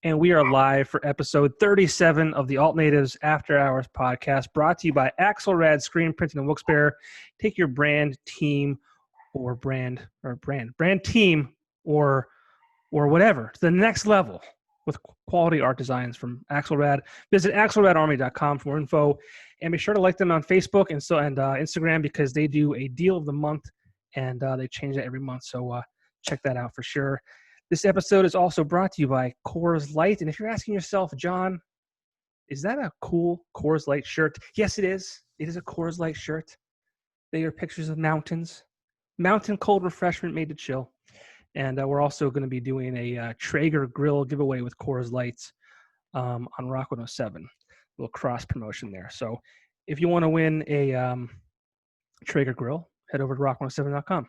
and we are live for episode 37 of the Alt Natives After Hours podcast, brought to you by Axelrad Screen Printing and Wilkes-Barre. Take your brand team or brand team or whatever to the next level with quality art designs from Axelrad. Visit axelradarmy.com for more info, and be sure to like them on Facebook and Instagram, because they do a deal of the month, and they change it every month. So check that out for sure. This episode is also brought to you by Coors Light. And if you're asking yourself, John, is that a cool Coors Light shirt? Yes, it is. It is a Coors Light shirt. They are pictures of mountains. Mountain cold refreshment made to chill. And we're also going to be doing a Traeger grill giveaway with Coors Lights on Rock 107. A little cross promotion there. So if you want to win a Traeger grill, head over to rock107.com.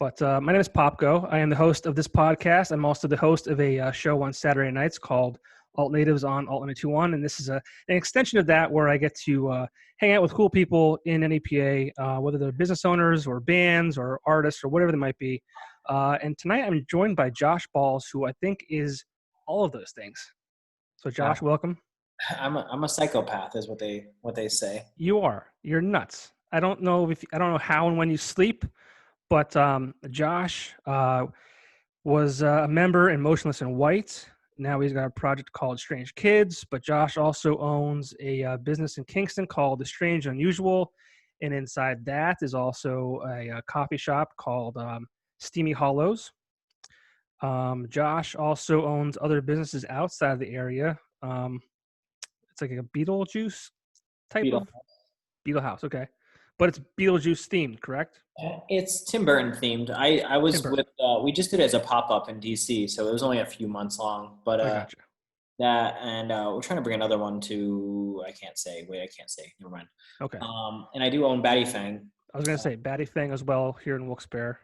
But my name is Popko. I am the host of this podcast. I'm also the host of a show on Saturday nights called Alt Natives on Alt 921. And this is an extension of that, where I get to hang out with cool people in NEPA, whether they're business owners or bands or artists or whatever they might be. And tonight I'm joined by Josh Balz, who I think is all of those things. So Josh, welcome. I'm a psychopath, is what they say. You are. You're nuts. I don't know how and when you sleep. But Josh was a member in Motionless in White. Now he's got a project called Strange Kids. But Josh also owns a business in Kingston called The Strange Unusual. And inside that is also a coffee shop called Steamy Hallows. Josh also owns other businesses outside the area. It's like a Beetlejuice type of Beetle House. Okay. But it's Beetlejuice themed, correct? It's Tim Burton themed. I was with we just did it as a pop-up in DC, so it was only a few months long. But I gotcha. that, and we're trying to bring another one to I can't say. Never mind. Okay. And I do own Batty Fang. I was gonna say Batty Fang as well here in Wilkes-Barre.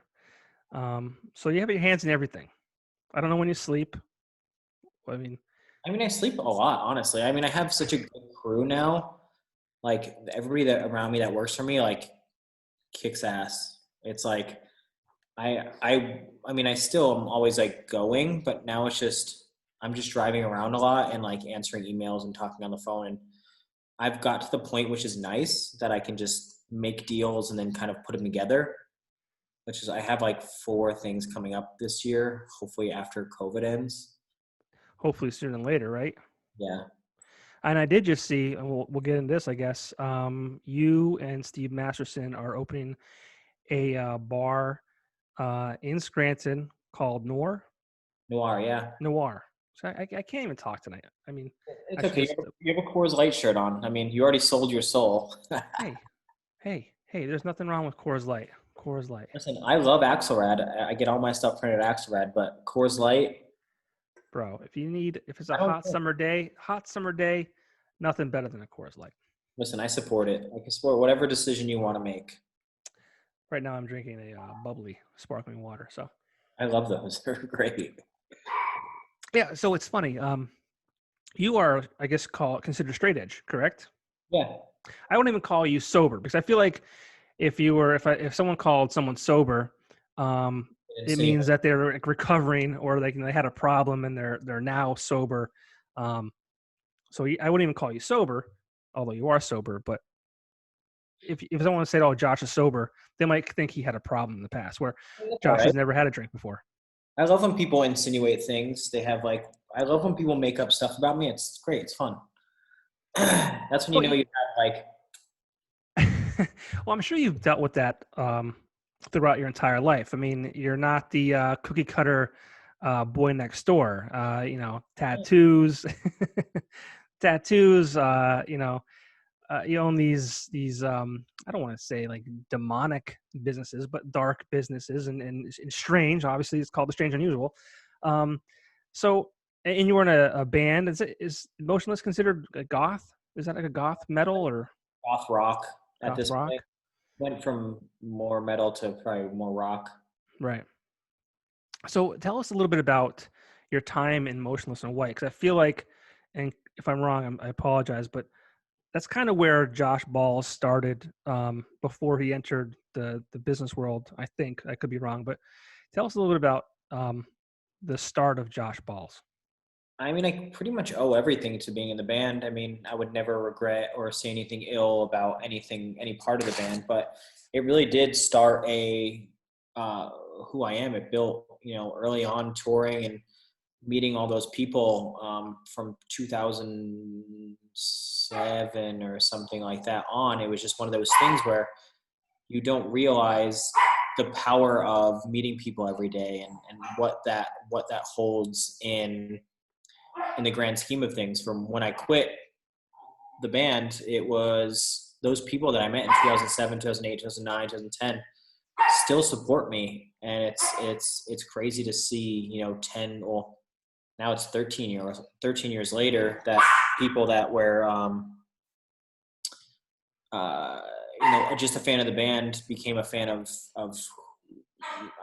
So you have your hands in everything. I don't know when you sleep. I mean, I sleep a lot, honestly. I have such a good crew now. Like, everybody that around me that works for me, like, kicks ass. It's like, I still am always like going, but now it's just, I'm just driving around a lot and like answering emails and talking on the phone. And I've got to the point, which is nice, that I can just make deals and then kind of put them together, which is, I have like 4 things coming up this year, hopefully after COVID ends. Hopefully sooner than later, right? Yeah. And I did just see, and we'll get into this, I guess. You and Steve Masterson are opening a bar in Scranton called Noir. Noir, yeah. Noir. So I can't even talk tonight. I mean, it's okay. You have a Coors Light shirt on. You already sold your soul. hey! There's nothing wrong with Coors Light. Coors Light. Listen, I love Axelrad. I get all my stuff printed at Axelrad, but Coors Light. Bro, if it's a hot summer day, nothing better than a Coors Light. Listen, I support it. I can support whatever decision you want to make. Right now I'm drinking a bubbly sparkling water. So I love those. They're great. Yeah, so it's funny. You are, I guess, considered straight edge, correct? Yeah. I won't even call you sober, because I feel like if someone called someone sober, it means that they're recovering, or they had a problem and they're now sober. So I wouldn't even call you sober, although you are sober. But if someone said, "Oh, Josh is sober," they might think he had a problem in the past, where Josh has never had a drink before. I love when people insinuate things. I love when people make up stuff about me. It's great. It's fun. That's when you know you have Well, I'm sure you've dealt with that throughout your entire life. I mean, you're not the cookie cutter boy next door. Tattoos, you own these I don't want to say like demonic businesses, but dark businesses, and strange. Obviously, it's called The Strange Unusual. So, and you were in a band. Is Motionless considered a goth? Is that like a goth metal or goth rock at goth this rock? point? Went from more metal to probably more rock. Right. So tell us a little bit about your time in Motionless in White, because I feel like, and if I'm wrong, I apologize, but that's kind of where Josh Balz started before he entered the business world. I think I could be wrong, but tell us a little bit about the start of Josh Balz. I mean, I pretty much owe everything to being in the band. I mean, I would never regret or say anything ill about any part of the band, but it really did start uh, who I am. It built, early on touring and meeting all those people from 2007 or something like that on. It was just one of those things where you don't realize the power of meeting people every day and what that holds in the grand scheme of things. From when I quit the band, it was those people that I met in 2007, 2008, 2009, 2010 still support me. And it's crazy to see, 10, well, now it's 13 years later, that people that were, just a fan of the band became a fan of,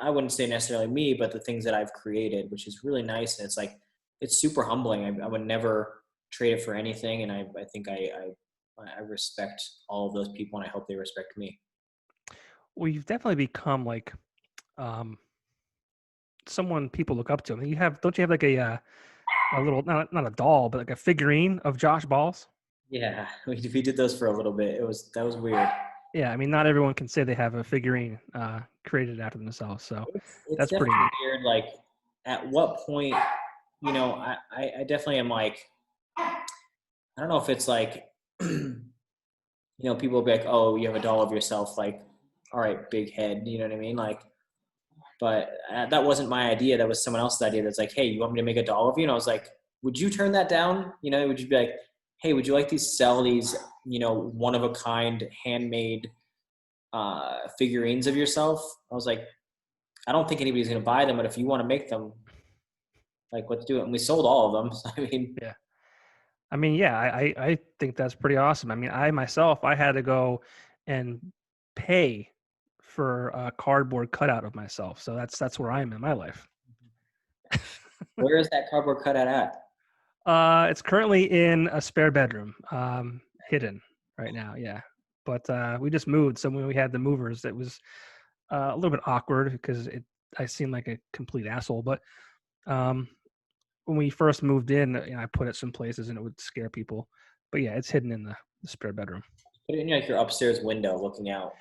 I wouldn't say necessarily me, but the things that I've created, which is really nice. And it's like, it's super humbling. I would never trade it for anything. And I think I respect all of those people, and I hope they respect me. Well, you've definitely become like someone people look up to. I mean, don't you have like a little, not a doll, but like a figurine of Josh Balz? Yeah, we did those for a little bit. That was weird. Yeah, I mean, not everyone can say they have a figurine created after themselves, so It's that's pretty definitely neat. weird. Like, at what point, I definitely am like, I don't know if it's like, people will be like, oh, you have a doll of yourself. Like, all right, big head. You know what I mean? Like, but that wasn't my idea. That was someone else's idea. That's like, hey, you want me to make a doll of you? And I was like, would you turn that down? Would you be like, hey, would you like to sell these, one of a kind handmade figurines of yourself? I was like, I don't think anybody's going to buy them, but if you want to make them, like, let's do it. And we sold all of them. So, I mean, Yeah. I mean, yeah, I think that's pretty awesome. I mean, I had to go and pay for a cardboard cutout of myself. So that's where I am in my life. where is that cardboard cutout at? It's currently in a spare bedroom, hidden right now. Yeah, but we just moved, so when we had the movers, it was a little bit awkward because I seemed like a complete asshole. But um, when we first moved in, I put it some places and it would scare people. But yeah, it's hidden in the spare bedroom. Put it in like your upstairs window looking out.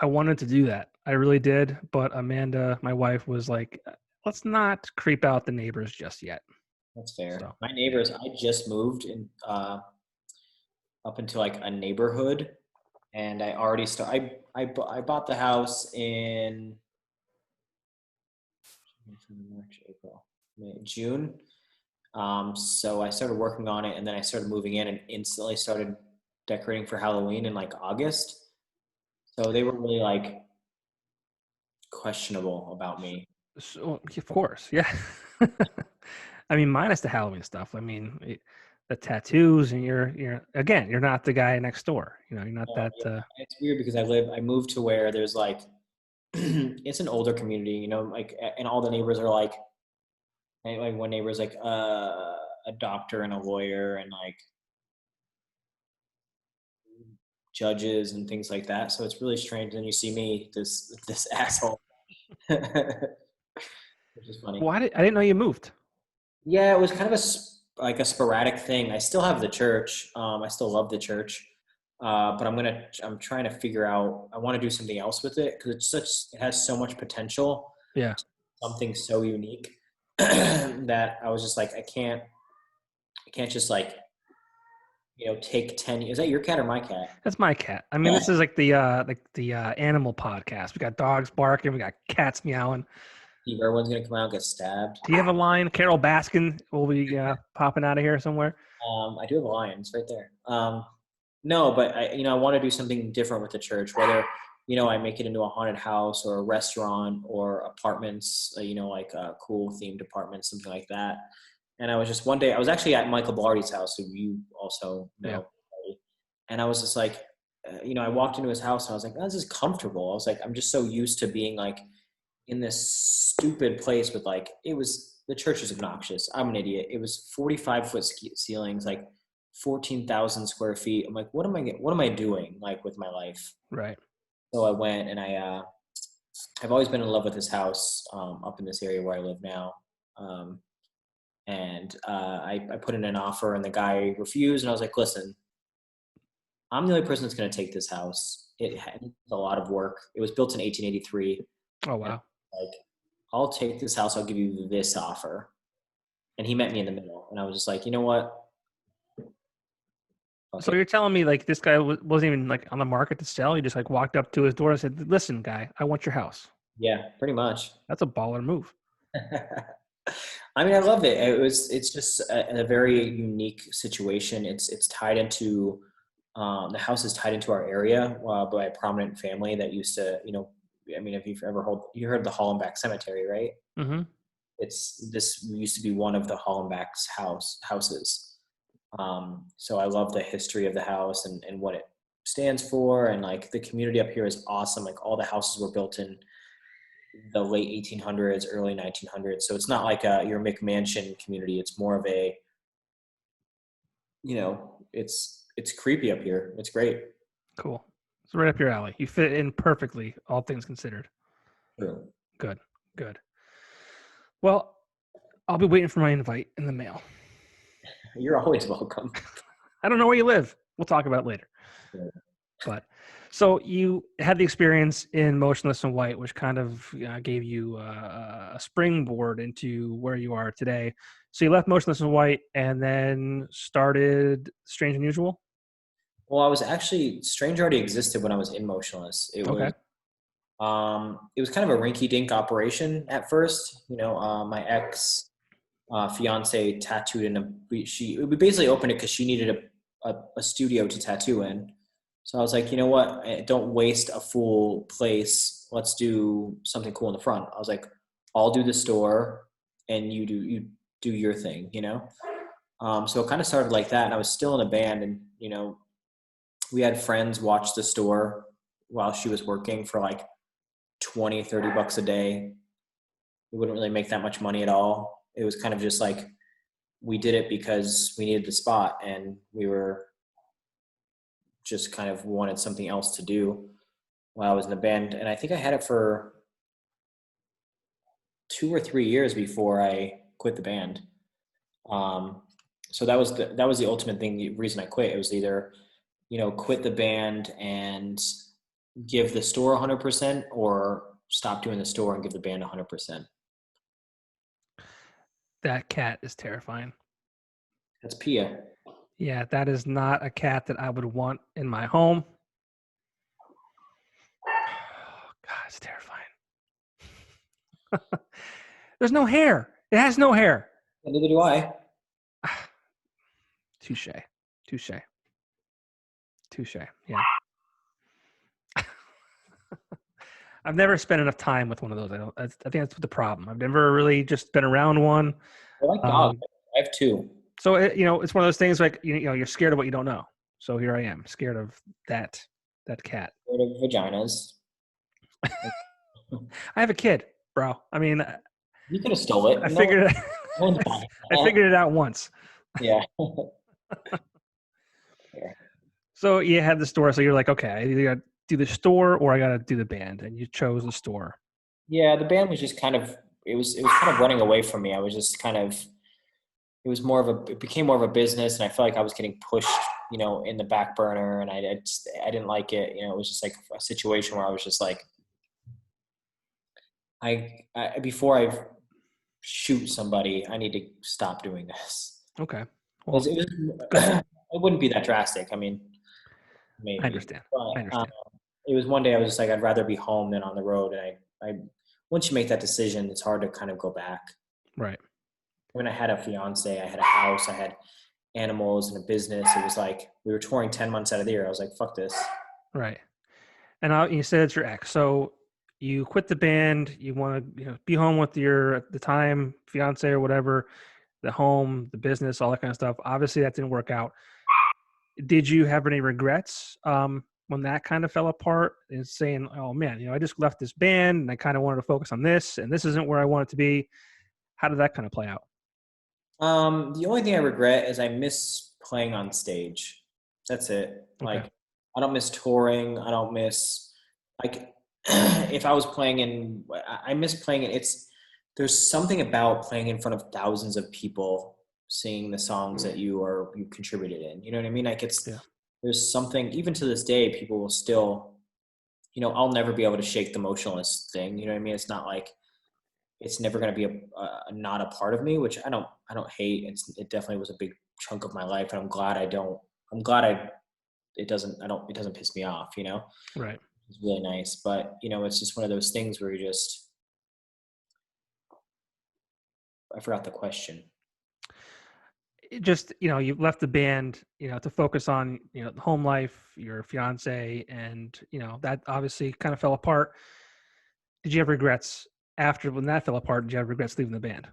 I wanted to do that. I really did, but Amanda, my wife, was like, "Let's not creep out the neighbors just yet." That's fair. So My neighbors, I just moved in up into like a neighborhood, and I already I bought the house in March, April, May, June. So I started working on it, and then I started moving in and instantly started decorating for Halloween in like August. So they were really like questionable about me. of course, yeah. I mean, minus the Halloween stuff. I mean, the tattoos, and you're not the guy next door. You're not that. Yeah. It's weird because I moved to where there's like, it's an older community, like, and all the neighbors are like one neighbor's like a doctor and a lawyer and like judges and things like that. So it's really strange. And you see me, this asshole, which is funny. Well, I didn't know you moved. Yeah, it was kind of like a sporadic thing. I still have the church. I still love the church, but I'm trying to figure out. I want to do something else with it because it has so much potential, Yeah, something so unique that I was just like, I can't just like, take 10. Is that your cat or my cat? that's my cat. I mean, this is like the animal podcast. We got dogs barking, we got cats meowing. Everyone's gonna come out and get stabbed. Do you have a lion? Carol Baskin will be popping out of here somewhere. I do have a lion. It's right there. No, but I want to do something different with the church. Whether I make it into a haunted house or a restaurant or apartments. Like cool themed apartments, something like that. And I was just one day. I was actually at Michael Blardy's house, who you also know. Yeah. And I was just like, I walked into his house and I was like, oh, this is comfortable. I was like, I'm just so used to being like in this stupid place with like, the church is obnoxious. I'm an idiot. It was 45-foot ceilings, like 14,000 square feet. I'm like, what am I doing like with my life? Right. So I went and I've always been in love with this house up in this area where I live now. And I put in an offer, and the guy refused. And I was like, listen, I'm the only person that's going to take this house. It had a lot of work. It was built in 1883. Oh, And wow. like, I'll take this house. I'll give you this offer. And he met me in the middle. And I was just like, you know what? So Okay. you're telling me like this guy wasn't even like on the market to sell? He just like walked up to his door and said, "Listen, guy, I want your house." Yeah, pretty much. That's a baller move. I mean, I love it. It's just a very unique situation. It's tied into, the house is tied into our area by a prominent family that used to, I mean, if you've ever heard of the Hollenbach Cemetery, right? Mm-hmm. This used to be one of the Hollenbach's houses. So I love the history of the house and what it stands for. And like the community up here is awesome. Like all the houses were built in the late 1800s, early 1900s. So it's not like your McMansion community. It's more of a, it's creepy up here. It's great. Cool. It's right up your alley. You fit in perfectly, all things considered. True. Good. Good. Well, I'll be waiting for my invite in the mail. You're always welcome. I don't know where you live. We'll talk about it later. Yeah. But so you had the experience in Motionless in White, which kind of gave you a springboard into where you are today. So you left Motionless in White and then started Strange Unusual. Well, I was actually Strange already existed when I was in Motionless. Okay. It was kind of a rinky-dink operation at first. My ex fiance tattooed in we basically opened it because she needed a studio to tattoo in. So I was like, you know what? Don't waste a full place. Let's do something cool in the front. I was like, I'll do the store, and you do your thing. So it kind of started like that, and I was still in a band, and we had friends watch the store while she was working for like 20-30 bucks a day. We wouldn't really make that much money at all. It was kind of just like we did it because we needed the spot, and we were just kind of wanted something else to do while I was in the band. And I think I had it for 2 or 3 years before I quit the band. So that was the ultimate thing. The reason I quit, it was either, quit the band and give the store 100% or stop doing the store and give the band 100%. That cat is terrifying. That's Pia. Yeah, that is not a cat that I would want in my home. God, it's terrifying. There's no hair. It has no hair. And neither do I. Touche. Yeah. I've never spent enough time with one of those. I think that's the problem. I've never really just been around one. I like dogs. I have 2. So it's one of those things like you're scared of what you don't know. So here I am, scared of that cat. Scared of vaginas. I have a kid, bro. I mean, You could have stole it. I figured it out once. Yeah. So you had the store. So you're like, okay, I either got to do the store or I got to do the band, and you chose the store. Yeah, the band was just kind of it was kind of running away from me. I was just kind of it became more of a business, and I felt like I was getting pushed, in the back burner, and I didn't like it. It was just like a situation where I was just like, I before I shoot somebody, I need to stop doing this. Okay. Well, it wouldn't be that drastic. I mean, maybe. I understand. But, it was one day I was just like, I'd rather be home than on the road. And I once you make that decision, it's hard to kind of go back. Right. When I had a fiance, I had a house, I had animals and a business. It was like we were touring 10 months out of the year. I was like, fuck this. Right. And you said it's your ex. So you quit the band. You want to be home with your, at the time, fiance or whatever, the home, the business, all that kind of stuff. Obviously, that didn't work out. Did you have any regrets when that kind of fell apart and saying, oh, man, I just left this band and I kind of wanted to focus on this and this isn't where I want it to be? How did that kind of play out? The only thing I regret is I miss playing on stage. That's it. Okay. Like, I don't miss touring. I don't miss, like, if I was playing I miss playing it's there's something about playing in front of thousands of people, singing the songs that you contributed in. You know what I mean? Like Yeah. there's something, even to this day, people will still, I'll never be able to shake the Motionless thing. You know what I mean? It's not like it's never going to be not a part of me, which I don't hate. It definitely was a big chunk of my life, and I'm glad it doesn't piss me off. Right. It's really nice, but it's just one of those things where I forgot the question. Just you left the band to focus on home life, your fiance, and that obviously kind of fell apart. Did you have regrets after when that fell apart? Did you have regrets leaving the band?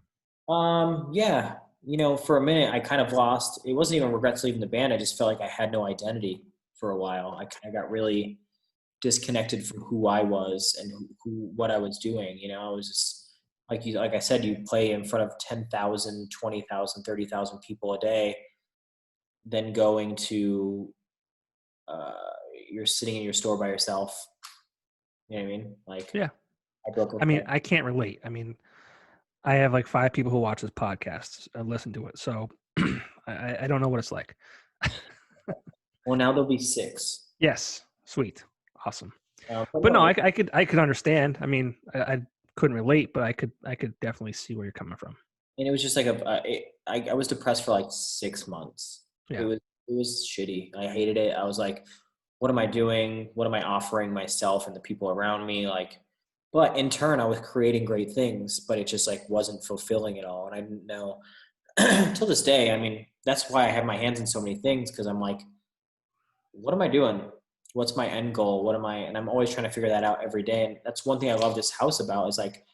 Yeah, for a minute I kind of lost. It wasn't even regrets leaving the band. I just felt like I had no identity for a while. I kind of got really disconnected from who I was and what I was doing. I was just like I said, you play in front of 10,000, 20,000, 30,000 people a day, then going to you're sitting in your store by yourself. You know what I mean? Like, Yeah. I broke I mean, up. I can't relate. I mean, I have like 5 people who watch this podcast and listen to it, so I don't know what it's like. Well, now there'll be 6. Yes, sweet, awesome. But But no, no, I could understand. I mean, I couldn't relate, but I could definitely see where you're coming from. and it was just like I was depressed for like 6 months. Yeah. It was shitty. I hated it. I was like, what am I doing? What am I offering myself and the people around me? Like, but in turn, I was creating great things, but it just like wasn't fulfilling at all. And I didn't know till this day. I mean, that's why I have my hands in so many things, because I'm like, what am I doing? What's my end goal? What am I? And I'm always trying to figure that out every day. And that's one thing I love this house about, is like,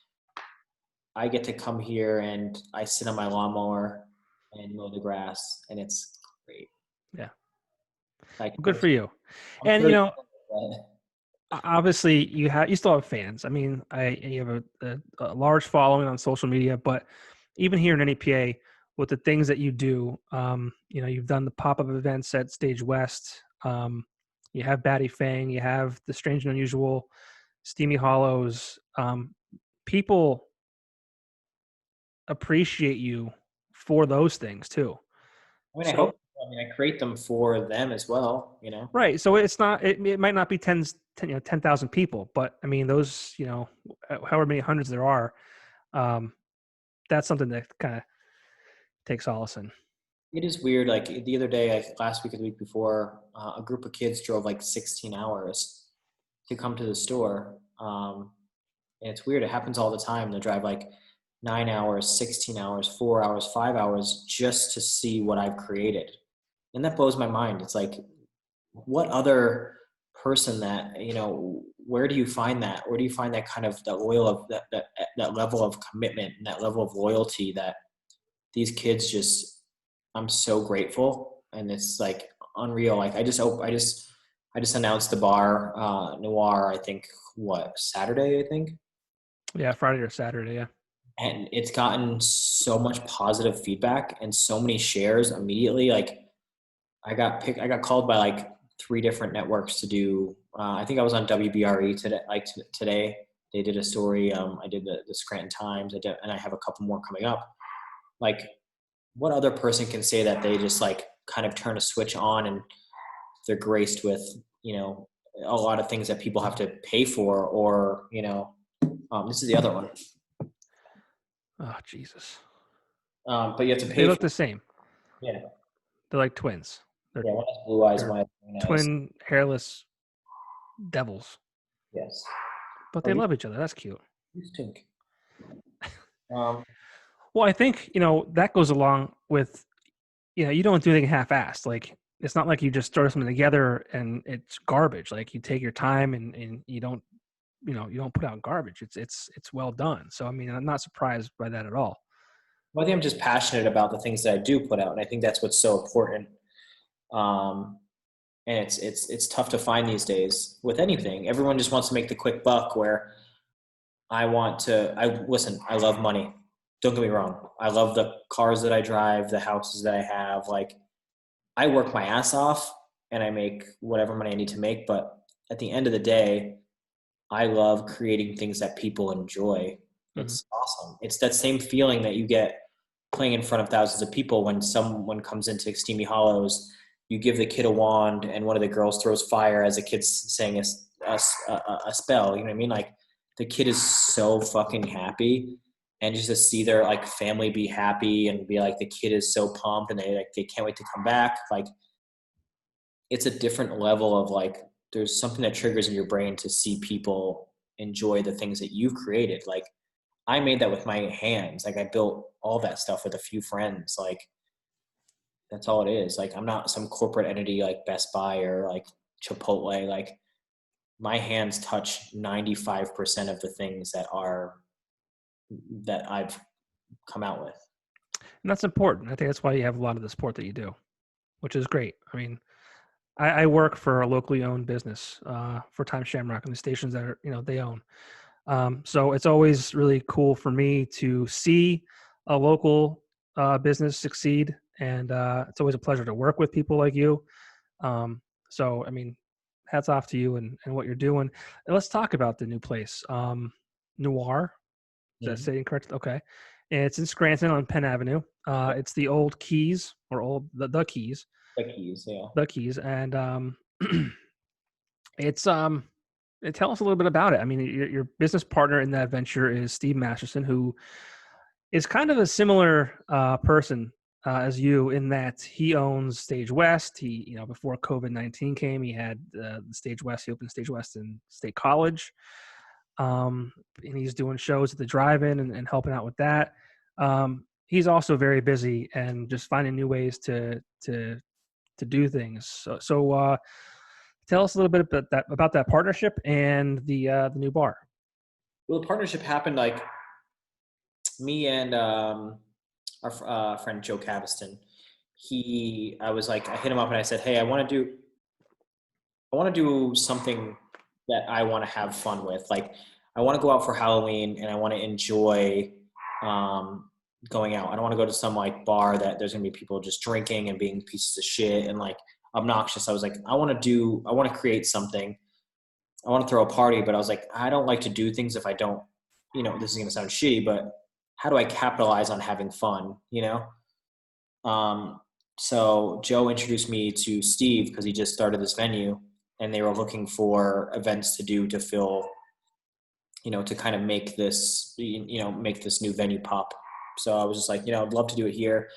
I get to come here and I sit on my lawnmower and mow the grass, and it's great. Yeah. Like, Well, good for you. I'm And 30, obviously you still have fans. I mean, you have a large following on social media, but even here in NEPA, with the things that you do, you've done the pop-up events at Stage West. You have Batty Fang, you have the Strange and Unusual, Steamy Hallows. People appreciate you for those things too. I mean, So I create them for them as well, right. So it's not. It might not be 10,000 people, but I mean those. However many hundreds there are, that's something that kind of takes solace in. It is weird. Like the other day, like last week or the week before, a group of kids drove like 16 hours to come to the store. And it's weird. It happens all the time. They drive like 9 hours, 16 hours, 4 hours, 5 hours just to see what I've created. And that blows my mind. It's like, what other person that, where do you find that? Where do you find that kind of that oil of that level of commitment and that level of loyalty that these kids just, I'm so grateful. And it's like unreal. Like I just announced the bar, Noir, I think Saturday, I think. Yeah, Friday or Saturday. Yeah. And it's gotten so much positive feedback and so many shares immediately. Like I got called by like 3 different networks to do. I think I was on WBRE today. Today they did a story. I did the Scranton Times. And I have a couple more coming up. Like, what other person can say that they just like kind of turn a switch on and they're graced with a lot of things that people have to pay for, or this is the other one. Oh Jesus. But you have to pay. They look the same. Yeah. They're like twins. They're One has blue eyes, one has green eyes. twin hairless devils. Yes. But they love each other. That's cute. You stink. Well, I think, that goes along with, you don't do anything half-assed. Like, it's not like you just throw something together and it's garbage. Like, you take your time and you don't, you don't put out garbage. It's well done. So, I mean, I'm not surprised by that at all. Well, I think I'm just passionate about the things that I do put out, and I think that's what's so important. And it's tough to find these days with anything. Everyone just wants to make the quick buck, where I love money. Don't get me wrong. I love the cars that I drive, the houses that I have. Like, I work my ass off and I make whatever money I need to make. But at the end of the day, I love creating things that people enjoy. It's awesome. It's that same feeling that you get playing in front of thousands of people when someone comes into Steamy Hallows. You give the kid a wand, and one of the girls throws fire as a kid's saying a spell. You know what I mean? Like, the kid is so fucking happy, and just to see their like family be happy and be like, the kid is so pumped, and they can't wait to come back. Like, it's a different level of like, there's something that triggers in your brain to see people enjoy the things that you've created. Like, I made that with my hands. Like, I built all that stuff with a few friends. Like, that's all it is. Like, I'm not some corporate entity like Best Buy or like Chipotle. Like, my hands touch 95% of the things that I've come out with. And that's important. I think that's why you have a lot of the sport that you do, which is great. I mean, I work for a locally owned business for Time Shamrock and the stations that are, they own. So it's always really cool for me to see a local business succeed. And it's always a pleasure to work with people like you. So, I mean, hats off to you and what you're doing. And let's talk about the new place. Noir. Is that saying correct? Okay. And it's in Scranton on Penn Avenue. It's the old Keys or the Keys. The Keys, yeah. The Keys. And it's tell us a little bit about it. I mean, your business partner in that venture is Steve Masterson, who is kind of a similar person as you in that he owns Stage West. He, before COVID-19 came, he had the Stage West. He opened Stage West in State College, and he's doing shows at the drive-in and helping out with that. He's also very busy and just finding new ways to do things. So tell us a little bit about that partnership and the new bar. Well, the partnership happened like me and our friend Joe Caviston. I hit him up and I said, hey, I want to do something that I want to have fun with. Like, I want to go out for Halloween and I want to enjoy going out. I don't want to go to some like bar that there's going to be people just drinking and being pieces of shit and like obnoxious. I was like, I want to create something. I want to throw a party, but I was like, I don't like to do things if I don't, this is going to sound shitty, but how do I capitalize on having fun, So Joe introduced me to Steve because he just started this venue and they were looking for events to do to fill, to kind of make this new venue pop. So I was just like, I'd love to do it here.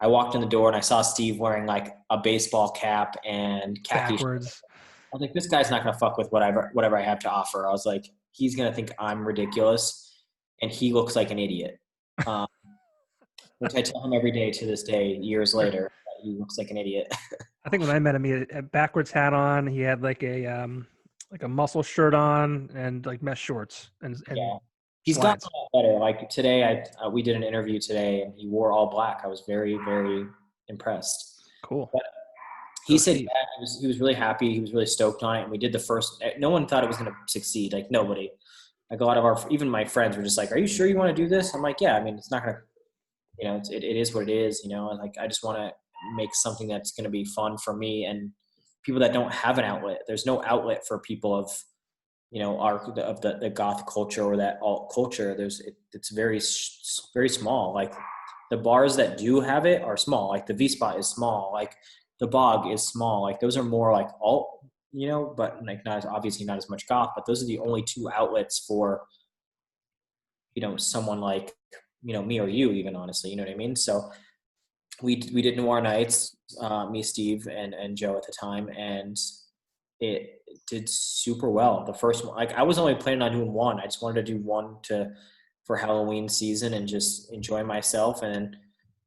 I walked in the door and I saw Steve wearing like a baseball cap and khaki backwards. I was like, this guy's not going to fuck with whatever I have to offer. I was like, he's going to think I'm ridiculous and he looks like an idiot. Which I tell him every day to this day, years later, that he looks like an idiot. I think when I met him, he had a backwards hat on. He had like a muscle shirt on and like mesh shorts and yeah. He's gotten a lot better. Like today, we did an interview today and he wore all black. I was very, very impressed. Cool. But he said he was really happy. He was really stoked on it. And we did the first, no one thought it was going to succeed. Like nobody. Like a lot of even my friends were just like, are you sure you want to do this? I'm like, yeah, I mean, it's not going to, it is what it is, like I just want to make something that's going to be fun for me and people that don't have an outlet. There's no outlet for people of, the goth culture or that alt culture. It's very, very small. Like the bars that do have it are small. Like the V-Spot is small. Like the Bog is small. Like those are more like alt, but like obviously not as much goth, but those are the only two outlets for, someone like, me or you even, honestly, you know what I mean? So we did Noir Nights, me, Steve, and Joe at the time, and it did super well. The first one, like I was only planning on doing one. I just wanted to do one for Halloween season and just enjoy myself. And then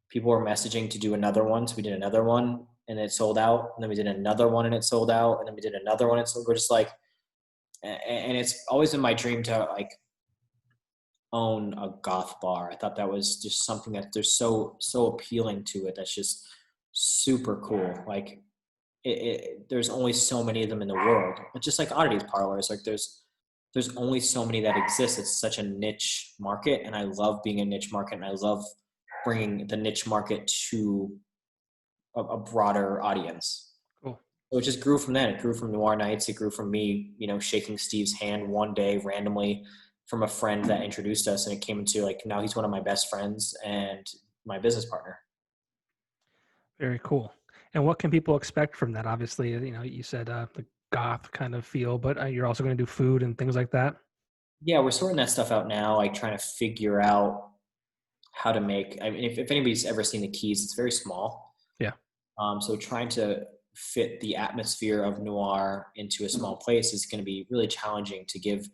people were messaging to do another one. So we did another one and it sold out. And then we did another one and it sold out. And then we did another one. And so we're just like, and it's always been my dream to like own a goth bar. I thought that was just something that there's so appealing to it. That's just super cool. Like there's only so many of them in the world. It's just like oddities parlors. Like there's only so many that exist. It's such a niche market, and I love being a niche market, and I love bringing the niche market to a broader audience. Cool. So it just grew from that. It grew from Noir Nights. It grew from me, shaking Steve's hand one day randomly from a friend that introduced us, and it came into like, now he's one of my best friends and my business partner. Very cool. And what can people expect from that? Obviously, you said the goth kind of feel, but you're also going to do food and things like that. Yeah, we're sorting that stuff out now, like trying to figure out how to make, I mean, if anybody's ever seen the Keys, it's very small. Yeah. So trying to fit the atmosphere of Noir into a small place is going to be really challenging to give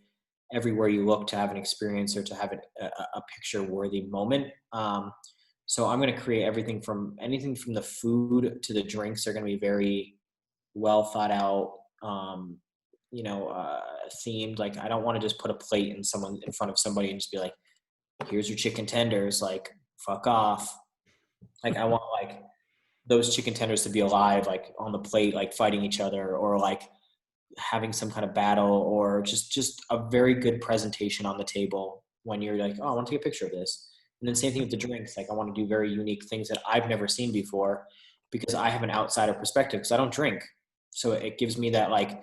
everywhere you look to have an experience or to have a picture worthy moment. So I'm going to create anything from the food to the drinks are going to be very well thought out, themed. Like, I don't want to just put a plate in front of somebody and just be like, here's your chicken tenders, like, fuck off. Like, I want like those chicken tenders to be alive, like on the plate, like fighting each other or like having some kind of battle, or just a very good presentation on the table when you're like, oh, I want to take a picture of this. And then same thing with the drinks. Like, I want to do very unique things that I've never seen before because I have an outsider perspective because I don't drink. So it gives me that, like,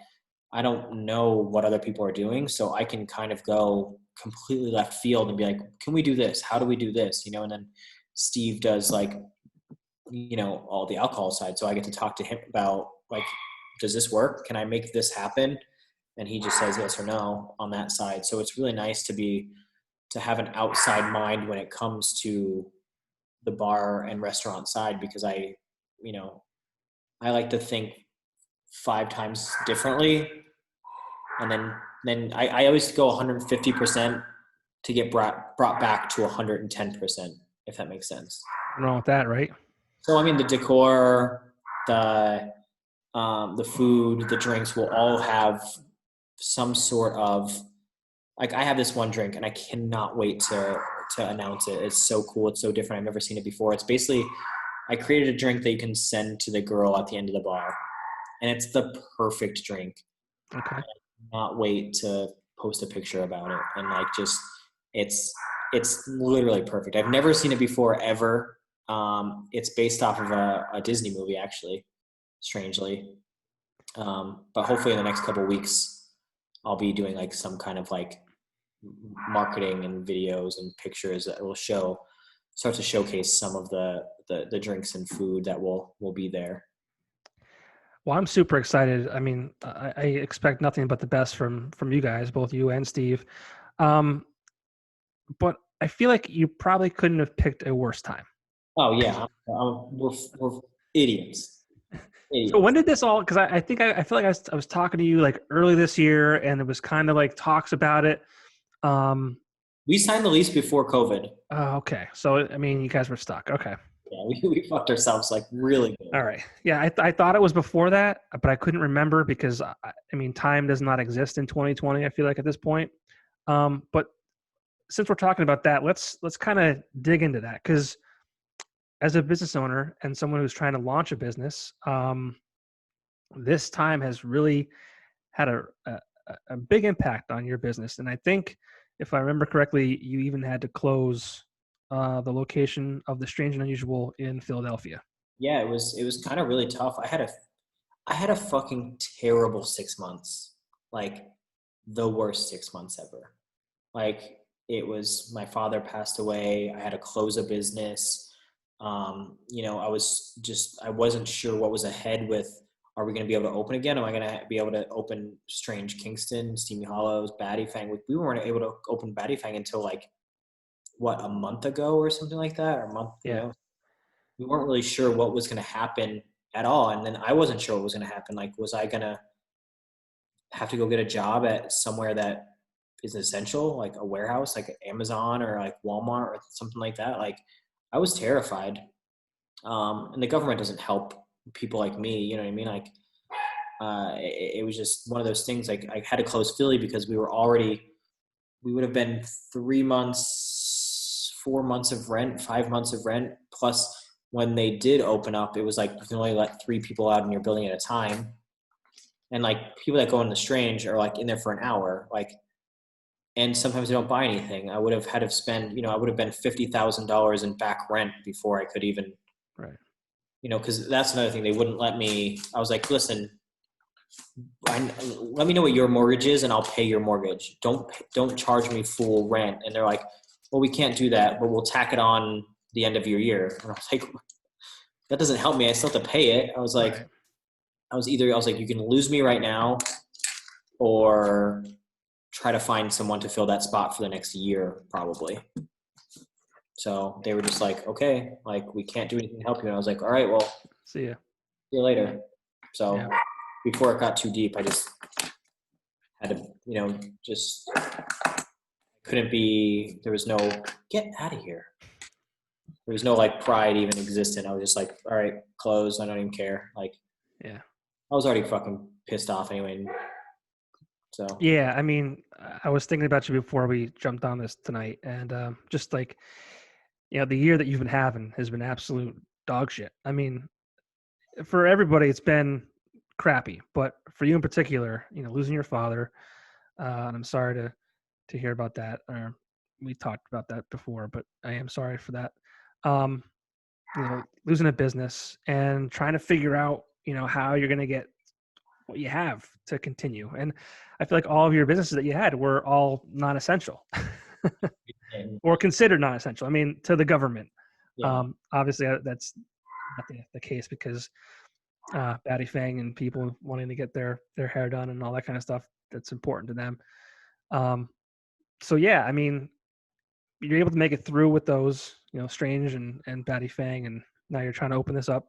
I don't know what other people are doing. So I can kind of go completely left field and be like, can we do this? How do we do this? And then Steve does like, all the alcohol side. So I get to talk to him about like, does this work? Can I make this happen? And he just says yes or no on that side. So it's really nice to have an outside mind when it comes to the bar and restaurant side, because I like to think 5 times differently. And then I always go 150% to get brought back to 110%, if that makes sense. Nothing wrong with that, right? So, I mean, the decor, the food, the drinks will all have some sort of, like, I have this one drink and I cannot wait to announce it. It's so cool. It's so different. I've never seen it before. It's basically, I created a drink that you can send to the girl at the end of the bar, and it's the perfect drink. Okay. I cannot wait to post a picture about it. And like, just, it's literally perfect. I've never seen it before ever. It's based off of a Disney movie, actually, strangely. But hopefully in the next couple of weeks, I'll be doing like some kind of like marketing and videos and pictures that will start to showcase some of the drinks and food that will be there. Well, I'm super excited. I mean, I expect nothing but the best from you guys, both you and Steve. But I feel like you probably couldn't have picked a worse time. Oh yeah, we're idiots. So when did this all? Because I think I feel like I was talking to you like early this year, and it was kind of like talks about it. We signed the lease before COVID. Oh, okay. So I mean, you guys were stuck. Okay. Yeah, we fucked ourselves like really good. All right. Yeah, I thought it was before that, but I couldn't remember because I mean, time does not exist in 2020. I feel like at this point. But since we're talking about that, let's kind of dig into that, because as a business owner and someone who's trying to launch a business, this time has really had a big impact on your business. And I think, if I remember correctly, you even had to close the location of the Strange and Unusual in Philadelphia. Yeah, it was kind of really tough. I had a fucking terrible 6 months, like the worst 6 months ever. Like, it was, my father passed away. I had to close a business. I wasn't sure what was ahead with, are we going to be able to open again? Am I going to be able to open Strange Kingston, Steamy Hallows, Batty Fang? We weren't able to open Batty Fang until like, a month ago or something like that, or a month, Yeah. We weren't really sure what was going to happen at all. And then I wasn't sure what was going to happen. Like, was I going to have to go get a job at somewhere that is essential, like a warehouse, like Amazon or like Walmart or something like that? Like, I was terrified. And the government doesn't help people like me, you know what I mean? Like, it was just one of those things. Like, I had to close Philly because we would have been 3 months, 4 months of rent, 5 months of rent. Plus, when they did open up, it was like, you can only let 3 people out in your building at a time. And like, people that go in the Strange are like in there for an hour, like, and sometimes they don't buy anything. I would have had to spend, I would have been $50,000 in back rent before I could even, right. because that's another thing. They wouldn't let me. I was like, listen, let me know what your mortgage is and I'll pay your mortgage. Don't charge me full rent. And they're like, well, we can't do that, but we'll tack it on the end of your year. And I was like, that doesn't help me. I still have to pay it. I was like, Right. I was like, you can lose me right now or try to find someone to fill that spot for the next year, probably. So they were just like, okay, like we can't do anything to help you. And I was like, all right, well, See ya. see you later. So Yeah. before it got too deep, I just had to, just couldn't be, there was no, get out of here. There was no like pride even existent. I was just like, all right, close. I don't even care. Like, Yeah. I was already fucking pissed off anyway. So Yeah. I mean, I was thinking about you before we jumped on this tonight, and just like, the year that you've been having has been absolute dog shit. I mean, for everybody, it's been crappy, but for you in particular, losing your father, and I'm sorry to hear about that. We talked about that before, but I am sorry for that. Um, losing a business and trying to figure out, how you're going to get what you have to continue. And I feel like all of your businesses that you had were all non-essential or considered non-essential. I mean, to the government. yeah, Obviously, that's not the case because Batty Fang and people wanting to get their hair done and all that kind of stuff, that's important to them. So yeah, I mean, you're able to make it through with those, Strange and Batty Fang, and now you're trying to open this up.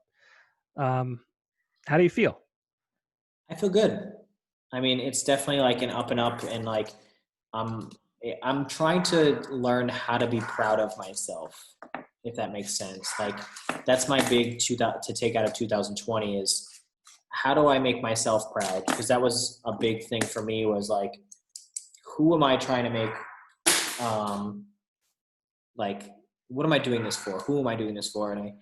How do you feel? I feel good. I mean, it's definitely like an up and up, and like I'm I'm trying to learn how to be proud of myself, if that makes sense. Like that's my big to take out of 2020 is how do I make myself proud? Because that was a big thing for me was like, who am I trying to make? Like, what am I doing this for? Who am I doing this for? And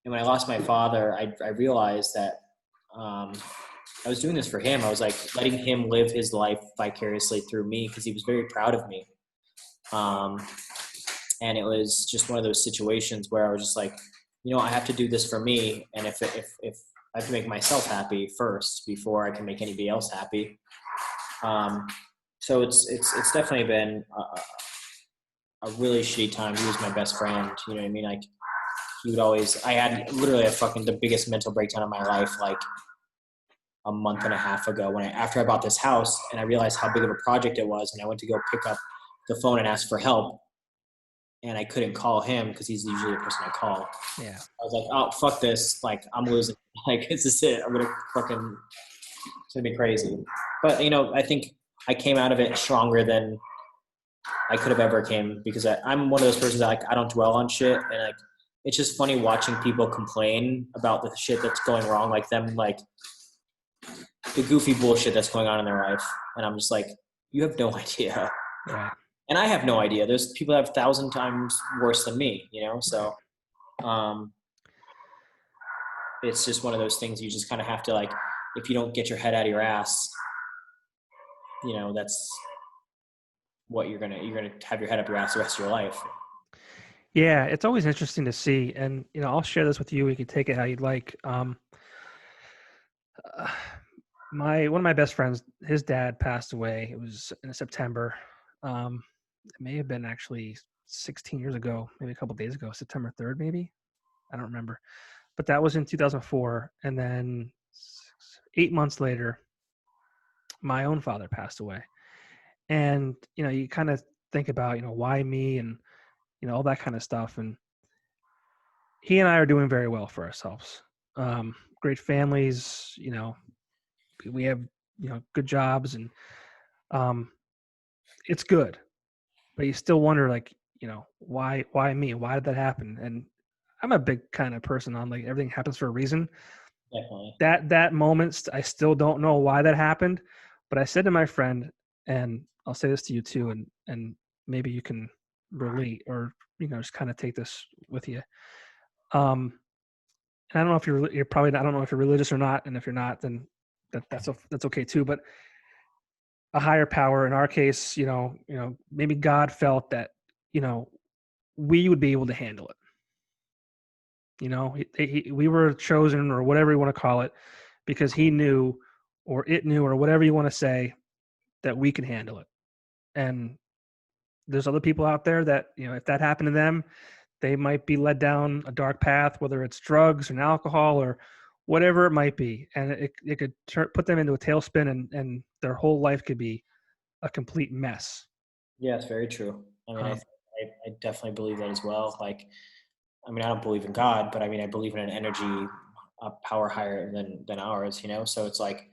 when I lost my father, I realized that I was doing this for him. I was like letting him live his life vicariously through me because he was very proud of me. And it was just one of those situations where I was just like, I have to do this for me. And if I have to make myself happy first before I can make anybody else happy. So it's definitely been a really shitty time. He was my best friend. You know what I mean? Like he would always, I had literally the biggest mental breakdown of my life, like a month and a half ago after I bought this house and I realized how big of a project it was. And I went to go pick up the phone and ask for help. And I couldn't call him because he's usually the person I call. Yeah. I was like, oh, fuck this. Like I'm losing. Like, this is it. I'm going to fucking, it's going to be crazy. But I think I came out of it stronger than I could have ever came because I'm one of those persons that like, I don't dwell on shit. And like, it's just funny watching people complain about the shit that's going wrong. Like them, like, the goofy bullshit that's going on in their life. And I'm just like, you have no idea. Right. And I have no idea. There's people that have 1,000 times worse than me, So it's just one of those things you just kind of have to like, if you don't get your head out of your ass, that's what you're gonna have your head up your ass the rest of your life. Yeah, it's always interesting to see, and I'll share this with you. You can take it how you'd like. One of my best friends, his dad passed away. It was in September. It may have been actually 16 years ago, maybe a couple days ago, September 3rd, maybe. I don't remember, but that was in 2004. And then 8 months later, my own father passed away. And you kind of think about why me, and all that kind of stuff. And he and I are doing very well for ourselves. Great families, we have good jobs, and it's good, but you still wonder, like, why me? Why did that happen? And I'm a big kind of person on like everything happens for a reason. Definitely. That moment, I still don't know why that happened, but I said to my friend, and I'll say this to you too, and maybe you can relate, or just kind of take this with you. And I don't know if you're probably not, I don't know if you're religious or not, and if you're not, then that's okay too. But a higher power, in our case, maybe God felt that we would be able to handle it. We were chosen, or whatever you want to call it, because he knew or it knew or whatever you want to say, that we can handle it. And there's other people out there that, if that happened to them, they might be led down a dark path, whether it's drugs and alcohol or whatever it might be. And it could put them into a tailspin, and their whole life could be a complete mess. Yeah, it's very true. I mean, I definitely believe that as well. Like, I mean, I don't believe in God, but I mean, I believe in an energy, a power higher than ours, So it's like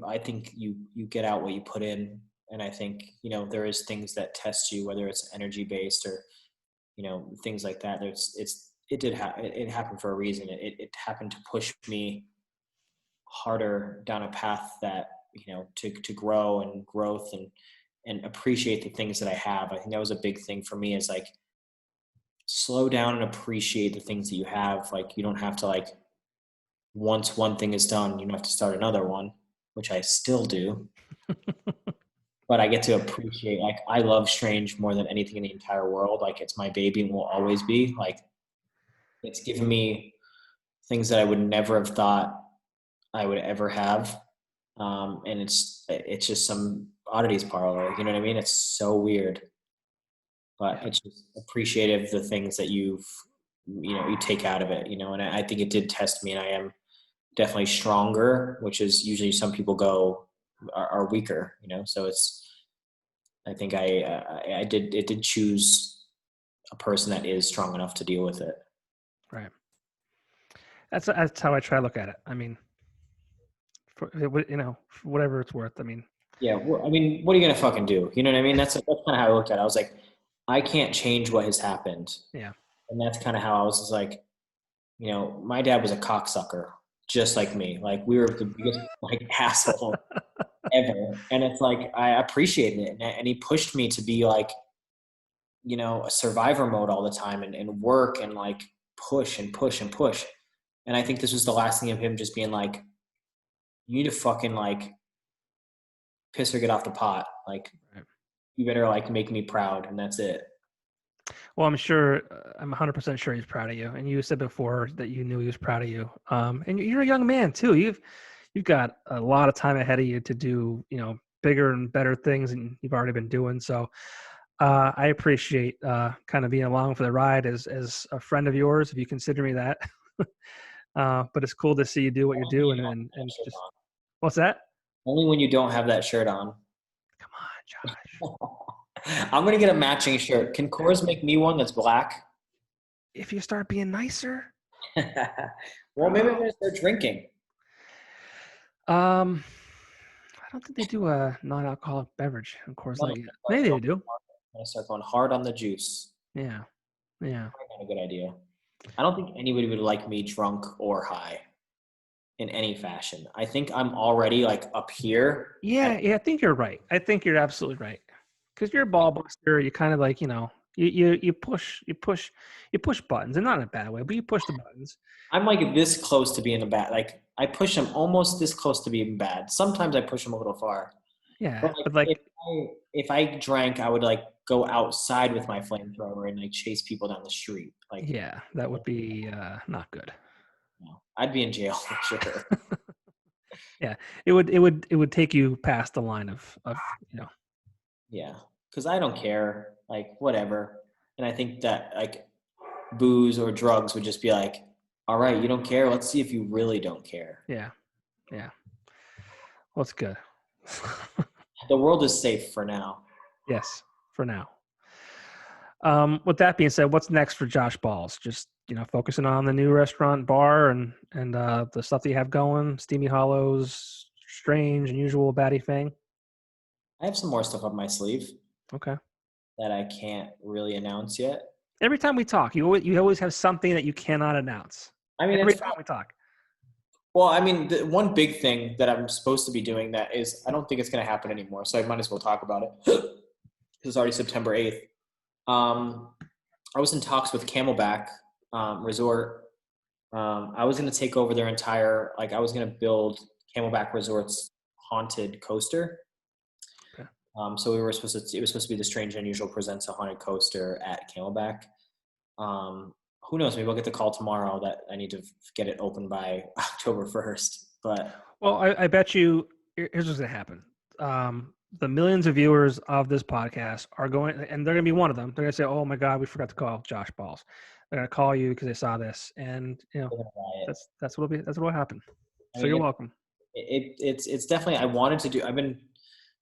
I think you get out what you put in. And I think, there is things that test you, whether it's energy based or, things like that. It happened for a reason. It happened to push me harder down a path that, to grow and growth and appreciate the things that I have. I think that was a big thing for me, is like, slow down and appreciate the things that you have. Like, you don't have to, like, once one thing is done, you don't have to start another one, which I still do. But I get to appreciate, like, I love Strange more than anything in the entire world. Like, it's my baby and will always be. Like, it's given me things that I would never have thought I would ever have. And it's just some oddities parlor. You know what I mean? It's so weird. But it's just appreciative of the things that you take out of it, and I think it did test me, and I am definitely stronger, which is usually some people are weaker, so I think I did choose a person that is strong enough to deal with it. Right. That's how I try to look at it. I mean, for whatever it's worth. I mean, yeah. I mean, what are you gonna fucking do? You know what I mean? That's kind of how I looked at it. I was like, I can't change what has happened. Yeah. And that's kind of how I was just like, my dad was a cocksucker, just like me. Like, we were the biggest like asshole ever. And it's like, I appreciated it. And he pushed me to be like, a survivor mode all the time and work and like push and push and push. And I think this was the last thing of him just being like, you need to fucking like piss or get off the pot. Like, you better like make me proud. And that's it. Well, I'm 100% sure he's proud of you. And you said before that you knew he was proud of you. And you're a young man too. You've got a lot of time ahead of you to do, bigger and better things than you've already been doing. So I appreciate kind of being along for the ride as a friend of yours, if you consider me that. But it's cool to see you do what you're doing. And just, what's that? Only when you don't have that shirt on. Come on, Josh. I'm going to get a matching shirt. Can Coors make me one that's black? If you start being nicer. Well, maybe I'm going to start drinking. I don't think they do a non-alcoholic beverage in Coors Light yet. Maybe they do. I'm going to start going hard on the juice. Yeah. Yeah. Not a good idea. I don't think anybody would like me drunk or high in any fashion. I think I'm already like up here. Yeah, I think you're right. I think you're absolutely right. Because you're a ball buster, you kind of like, you push buttons, and not in a bad way, but you push the buttons. I'm like this close to being a bad. Like, I push them almost this close to being bad. Sometimes I push them a little far. Yeah, but like if I drank, I would like go outside with my flamethrower and like chase people down the street. Like, yeah, that would be not good. No, I'd be in jail for sure. Yeah, it would take you past the line of. Yeah, because I don't care, like, whatever. And I think that like booze or drugs would just be like, all right, you don't care. Let's see if you really don't care. Yeah, yeah. Well, it's good. The world is safe for now. Yes, for now. With that being said, what's next for Josh Balz? Just focusing on the new restaurant, bar, and the stuff that you have going. Steamy Hallows, Strange, Unusual, Batty Fang. I have some more stuff up my sleeve. Okay. That I can't really announce yet. Every time we talk, you always have something that you cannot announce. I mean, every time we talk. Well, I mean, the one big thing that I'm supposed to be doing that is, I don't think it's going to happen anymore, so I might as well talk about it. It's already September 8th. I was in talks with Camelback Resort. I was going to take over their entire, I was going to build Camelback Resort's haunted coaster. Okay. So it was supposed to be the Strange and Unusual presents a haunted coaster at Camelback. Who knows? Maybe I'll get the call tomorrow that I need to get it open by October 1st. But Well, I bet you here's what's gonna happen. The millions of viewers of this podcast are going, and they're gonna be one of them. They're gonna say, "Oh my God, we forgot to call Josh Balz." They're gonna call you because they saw this, and they're gonna buy it. that's what'll be. That's what'll happen. I So mean, you're welcome. it's definitely. I wanted to do.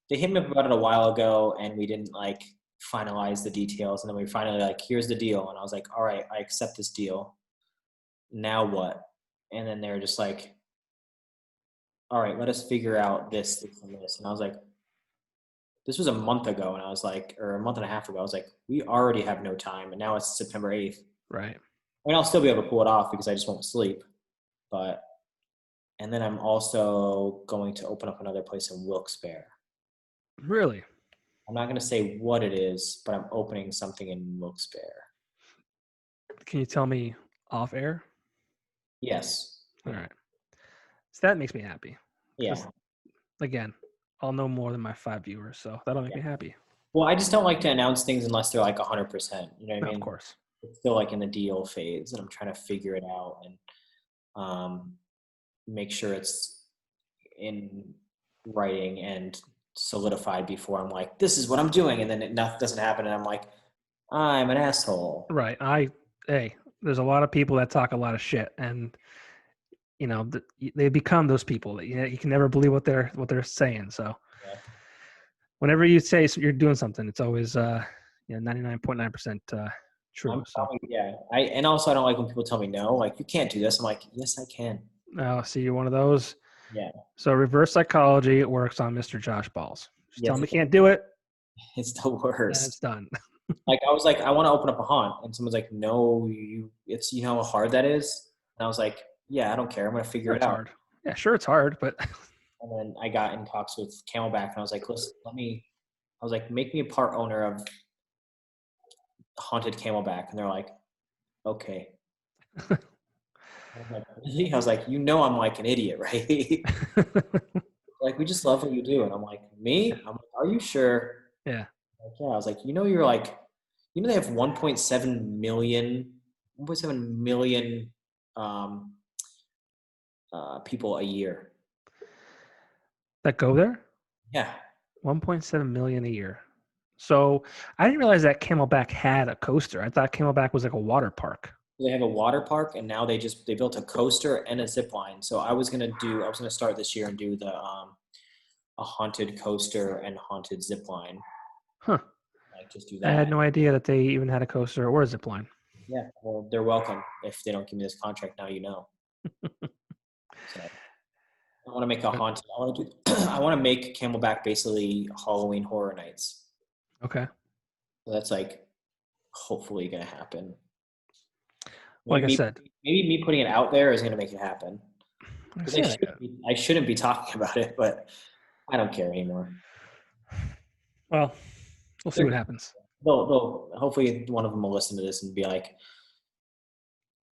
They hit me up about it a while ago, and we didn't like finalize the details, and then we finally like, here's the deal, and I was like, all right, I accept this deal. Now what? And then they're just like, all right, let us figure out this, and this. And I was like, this was a month ago, and I was like, or a month and a half ago, I was like, we already have no time, and now it's September 8th. Right. I mean, I'll still be able to pull it off because I just won't sleep. But, and then I'm also going to open up another place in Wilkes-Barre. Really? I'm not going to say what it is, but I'm opening something in Wilkes-Barre. Can you tell me off air? Yes. All right. So that makes me happy. Yeah. Again, I'll know more than my 5 viewers, so that'll make me happy. Well, I just don't like to announce things unless they're like 100%. You know what I mean? Of course. It's still like in the deal phase, and I'm trying to figure it out and make sure it's in writing and solidified before I'm like, this is what I'm doing, and then it doesn't happen, and I'm like, I'm an asshole. Right. Hey, there's a lot of people that talk a lot of shit, and they become those people that you can never believe what they're saying. So whenever you say you're doing something, it's always 99.9% true. And also I don't like when people tell me no, like you can't do this. I'm like, yes, I can. Oh, see, you're one of those. Yeah. So reverse psychology works on Mr. Josh Balz. Just tell him he Yes, can't do it. it's the worst. And it's done. Like I was like, I want to open up a haunt, and someone's like, no, it's you know how hard that is. And I was like, yeah, I don't care. I'm gonna figure it out. Hard. Yeah, sure, it's hard, but And then I got in talks with Camelback, and I was like, listen, make me a part owner of Haunted Camelback, and they're like, okay. I was like, I'm like an idiot, right? Like, we just love what you do. And I'm like, me? I'm like, are you sure? Yeah. Like, yeah. I was like, you're like, they have 1.7 million people a year. That go there? Yeah. 1.7 million a year. So I didn't realize that Camelback had a coaster. I thought Camelback was like a water park. They have a water park, and now they built a coaster and a zip line. So I was gonna start this year and do the a haunted coaster and haunted zip line. Huh. Like just do that. I had no idea that they even had a coaster or a zip line. Yeah. Well, they're welcome. If they don't give me this contract now, So I want to make a haunted. I want to make Camelback basically Halloween Horror Nights. Okay. So that's like hopefully gonna happen. Like I said, maybe me putting it out there is going to make it happen. I shouldn't be talking about it, but I don't care anymore. Well, we'll see what happens. They'll hopefully one of them will listen to this and be like,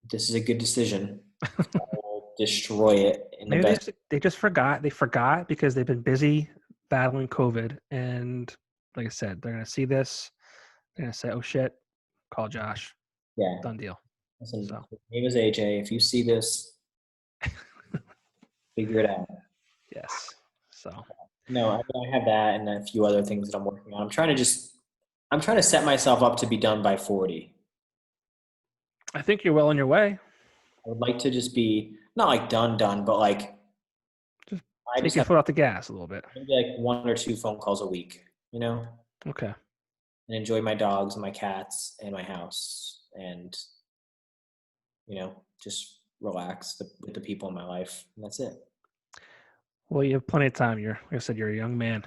"This is a good decision. I will destroy it." Maybe they just forgot. They forgot because they've been busy battling COVID, and like I said, they're going to see this. They're going to say, "Oh shit, call Josh." Yeah, done deal. Listen, his name is AJ. If you see this, figure it out. Yes. So. No, I have that and a few other things that I'm working on. I'm trying to set myself up to be done by 40. I think you're well on your way. I would like to just be not like done, but like take your foot off the gas a little bit. Maybe like 1 or 2 phone calls a week, Okay. And enjoy my dogs and my cats and my house and just relax with the people in my life. And that's it. Well, you have plenty of time. Like I said, you're a young man.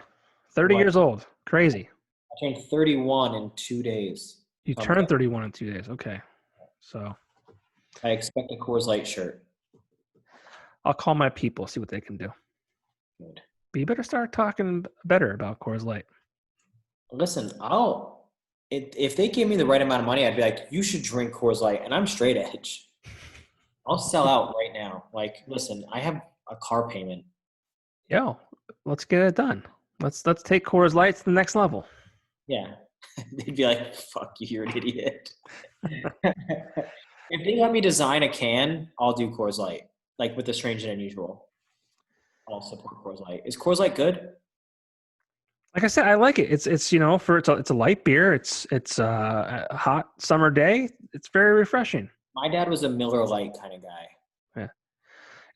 30 years old. Crazy. I turned 31 in 2 days. You turned 31 in 2 days. Okay. So. I expect a Coors Light shirt. I'll call my people, see what they can do. Good. But you better start talking better about Coors Light. Listen, if they gave me the right amount of money, I'd be like, you should drink Coors Light. And I'm straight edge. I'll sell out right now. Like, listen, I have a car payment. Yo, let's get it done. Let's take Coors Light to the next level. Yeah. They'd be like, fuck you, you're an idiot. If they let me design a can, I'll do Coors Light, like with the Strange and Unusual. I'll support Coors Light. Is Coors Light good? Like I said, I like it. It's for it's a light beer. It's a hot summer day. It's very refreshing. My dad was a Miller Lite kind of guy. Yeah.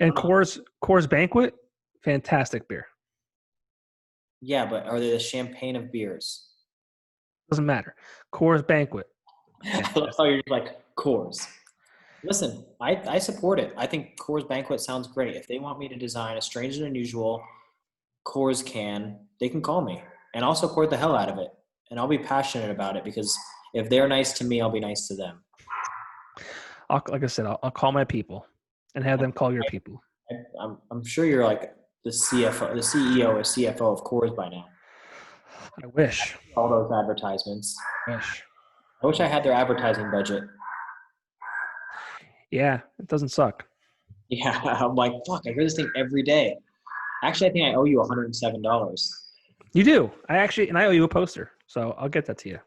And Coors Banquet, fantastic beer. Yeah, but are they the champagne of beers? Doesn't matter. Coors Banquet. I love how you're like Coors. Listen, I support it. I think Coors Banquet sounds great. If they want me to design a strange and unusual Coors can, they can call me. And I'll support the hell out of it. And I'll be passionate about it because if they're nice to me, I'll be nice to them. Like I said, I'll call my people and have them call your people. I'm sure you're like the CFO, the CEO or CFO of Coors by now. I wish. All those advertisements. Wish. I wish I had their advertising budget. Yeah, it doesn't suck. Yeah, I'm like, fuck, I hear this thing every day. Actually, I think I owe you $107. You do. And I owe you a poster, so I'll get that to you.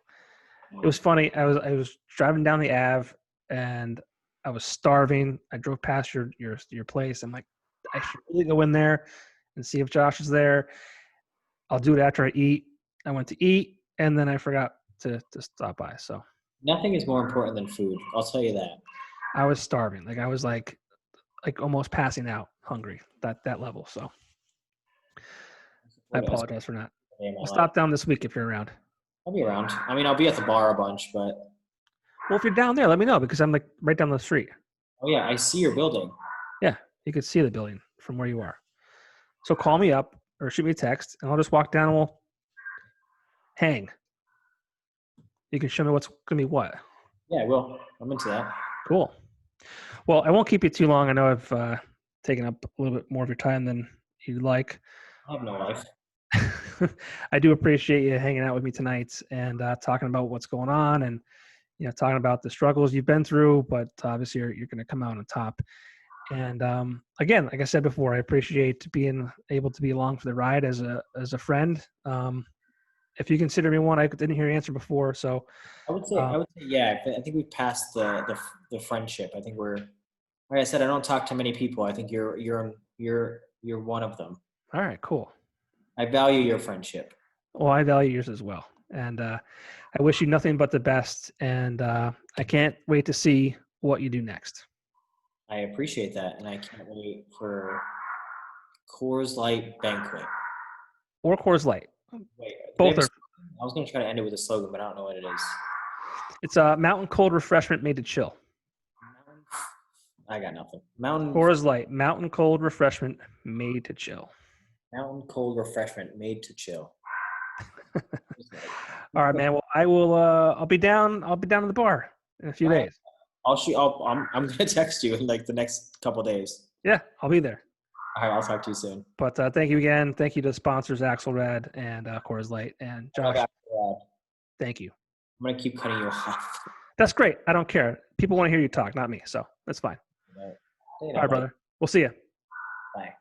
It was funny. I was driving down the Ave and I was starving. I drove past your place. I'm like, I should really go in there and see if Josh is there. I'll do it after I eat. I went to eat and then I forgot to stop by. So Nothing is more important than food. I'll tell you that. I was starving. Like I was like almost passing out, hungry. That level. So I apologize for not. We'll stop down this week if you're around. I'll be around. I mean, I'll be at the bar a bunch, but. Well, if you're down there, let me know because I'm like right down the street. Oh yeah, I see your building. Yeah, you could see the building from where you are. So call me up or shoot me a text, and I'll just walk down and we'll hang. You can show me what's going to be what. Yeah, I will. I'm into that. Cool. Well, I won't keep you too long. I know I've taken up a little bit more of your time than you'd like. I have no life. I do appreciate you hanging out with me tonight and talking about what's going on and talking about the struggles you've been through, but obviously you're going to come out on top. And again, like I said before, I appreciate being able to be along for the ride as a friend. If you consider me one, I didn't hear your answer before, so I would say yeah. I think we passed the friendship. I think we're, like I said, I don't talk to many people. I think you're one of them. All right, cool. I value your friendship. Well, I value yours as well. And I wish you nothing but the best. And I can't wait to see what you do next. I appreciate that. And I can't wait for Coors Light Banquet. Or Coors Light. Wait, both are. I was going to try to end it with a slogan, but I don't know what it is. It's a mountain cold refreshment made to chill. I got nothing. Mountain Coors Light, mountain cold refreshment made to chill. Mountain cold refreshment made to chill. All right, man. Well, I will. I'll be down. I'll be down at the bar in a few days. I'm gonna text you in like the next couple of days. Yeah, I'll be there. All right, I'll talk to you soon. But thank you again. Thank you to sponsors Axelrad and Coors Light and Josh. Thank you. I'm gonna keep cutting you off. That's great. I don't care. People want to hear you talk, not me. So that's fine. All right, brother. We'll see you. Bye.